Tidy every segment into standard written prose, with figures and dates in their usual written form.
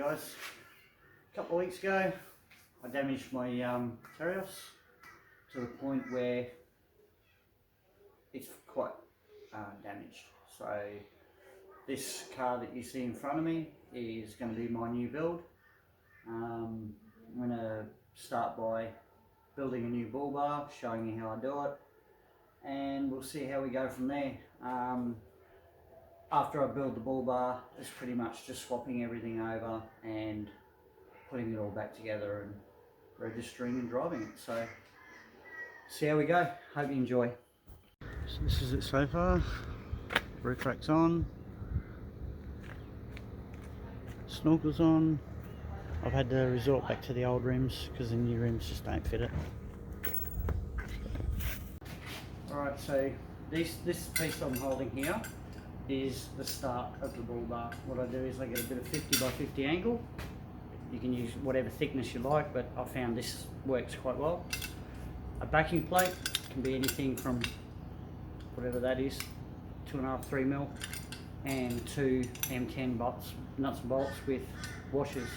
guys, a couple of weeks ago I damaged my Terios to the point where it's quite damaged. So this car that you see in front of me is going to be my new build. I'm going to start by building a new bull bar, showing you how I do it, and we'll see how we go from there. After I build the bull bar, it's pretty much just swapping everything over and putting it all back together and registering and driving it. So see how we go. Hope you enjoy. So this is it so far. Roof rack's on, snorkel's on. I've had to resort back to the old rims because the new rims just don't fit it. Alright, so this piece I'm holding here is the start of the bull bar. What I do is I get a bit of 50 by 50 angle. You can use whatever thickness you like, but I found this works quite well. A backing plate can be anything from whatever that is, 2.5, 3 mil, and 2 M10 nuts and bolts with washers.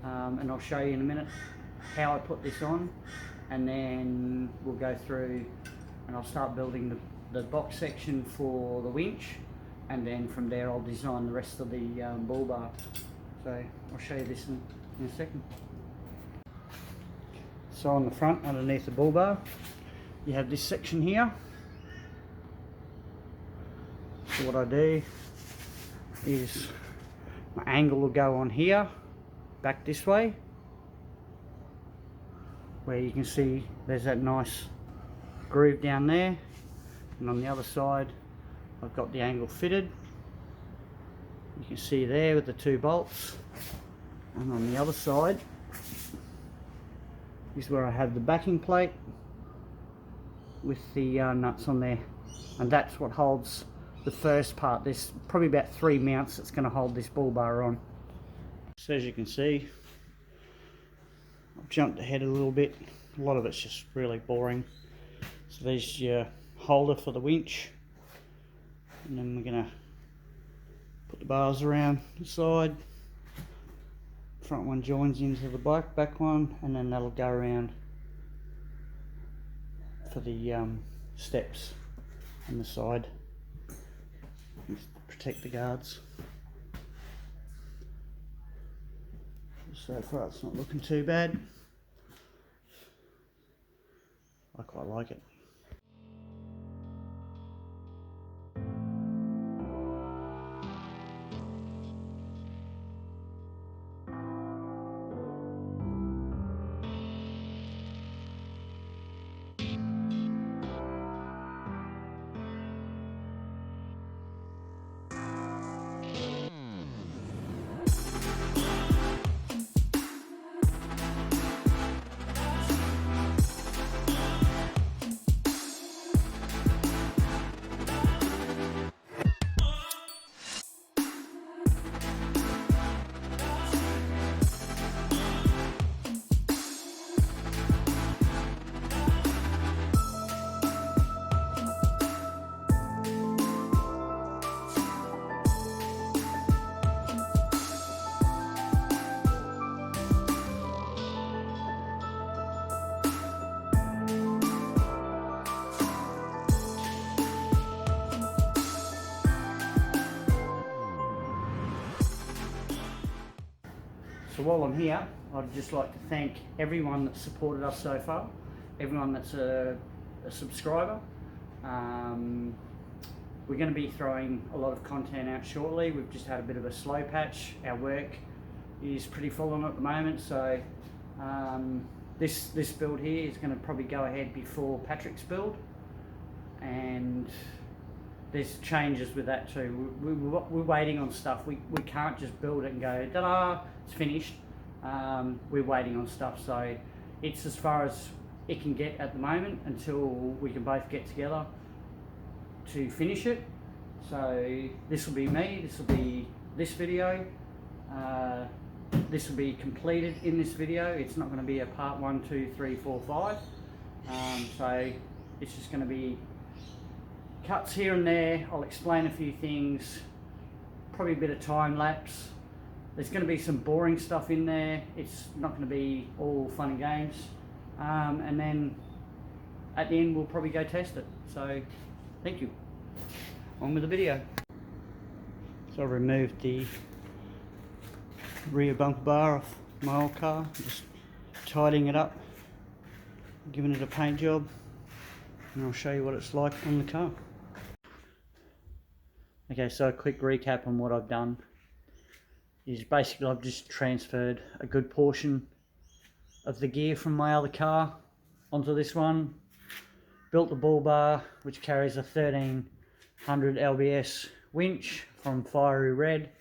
And I'll show you in a minute how I put this on, and then we'll go through and I'll start building the box section for the winch, and then from there I'll design the rest of the bull bar. So I'll show you this in a second. So on the front, underneath the bull bar, you have this section here. So what I do is my angle will go on here, back this way, where you can see there's that nice groove down there, and on the other side I've got the angle fitted. You can see there with the 2 bolts, and on the other side is where I have the backing plate with the nuts on there, and that's what holds the first part. There's probably about 3 mounts that's going to hold this bull bar on. So as you can see, I've jumped ahead a little bit. A lot of it's just really boring. So there's your holder for the winch, and then we're going to put the bars around the side. Front one joins into the back one, and then that'll go around for the steps on the side. Protect the guards. So far it's not looking too bad. I quite like it. So while I'm here, I'd just like to thank everyone that's supported us so far, everyone that's a subscriber. We're going to be throwing a lot of content out shortly. We've just had a bit of a slow patch. Our work is pretty full on at the moment, so this build here is going to probably go ahead before Patrick's build, and there's changes with that too. We're waiting on stuff. We can't just build it and go, ta-da, it's finished. We're waiting on stuff, so it's as far as it can get at the moment until we can both get together to finish it. So this will be me, this will be this video. This will be completed in this video. It's not going to be a part 1, 2, 3, 4, 5. So it's just going to be cuts here and there. I'll explain a few things, probably a bit of time lapse, There's going to be some boring stuff in there. It's not going to be all fun and games. And then at the end we'll probably go test it. So thank you. On with the video. So I removed the rear bumper bar off my old car, just tidying it up, giving it a paint job, and I'll show you what it's like on the car. Okay, so a quick recap on what I've done is basically I've just transferred a good portion of the gear from my other car onto this one, built the bull bar which carries a 1300 lbs winch from Fiery Red.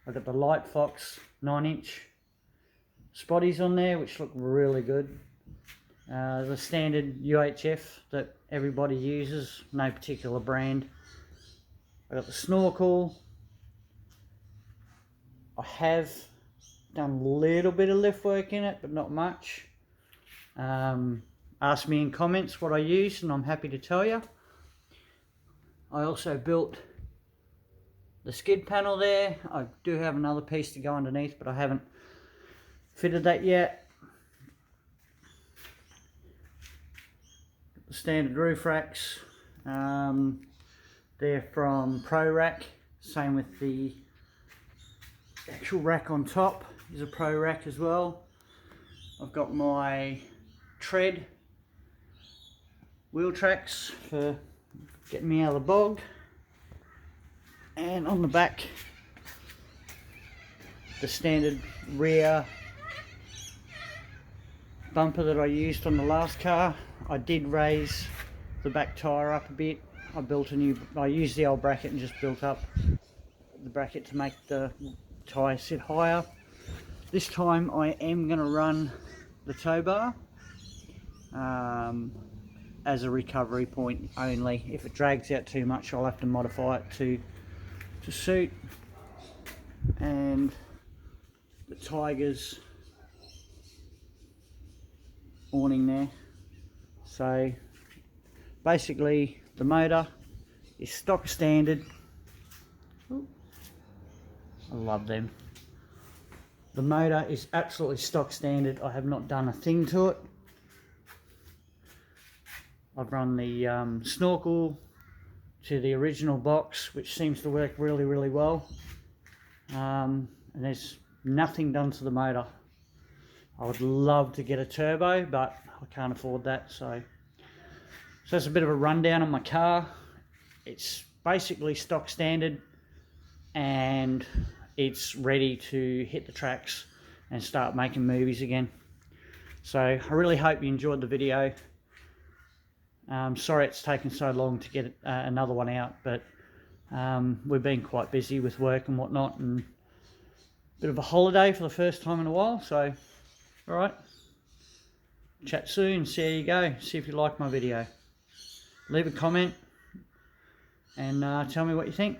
I've got the Light Fox 9-inch spotties on there which look really good. The standard UHF that everybody uses, no particular brand. I got the snorkel. I have done a little bit of lift work in it, but not much. Ask me in comments what I used and I'm happy to tell you. I also built the skid panel there. I do have another piece to go underneath, but I haven't fitted that yet. The standard roof racks. They're from Pro Rack. Same with the actual rack on top is a Pro Rack as well. I've got my tread wheel tracks for getting me out of the bog, and on the back the standard rear bumper that I used on the last car. I did raise the back tyre up a bit. I used the old bracket and just built up the bracket to make the tyre sit higher. This time I am going to run the tow bar as a recovery point only. If it drags out too much I'll have to modify it to suit. And the Tiger's awning there. So basically the motor is stock standard. Ooh, I love them. The motor is absolutely stock standard. I have not done a thing to it. I've run the snorkel to the original box, which seems to work really well. And there's nothing done to the motor. I would love to get a turbo, but I can't afford that. So that's a bit of a rundown on my car. It's basically stock standard and it's ready to hit the tracks and start making movies again. So I really hope you enjoyed the video. Sorry it's taken so long to get another one out, but we've been quite busy with work and whatnot, and a bit of a holiday for the first time in a while. So alright, chat soon, see how you go, see if you like my video. Leave a comment and tell me what you think.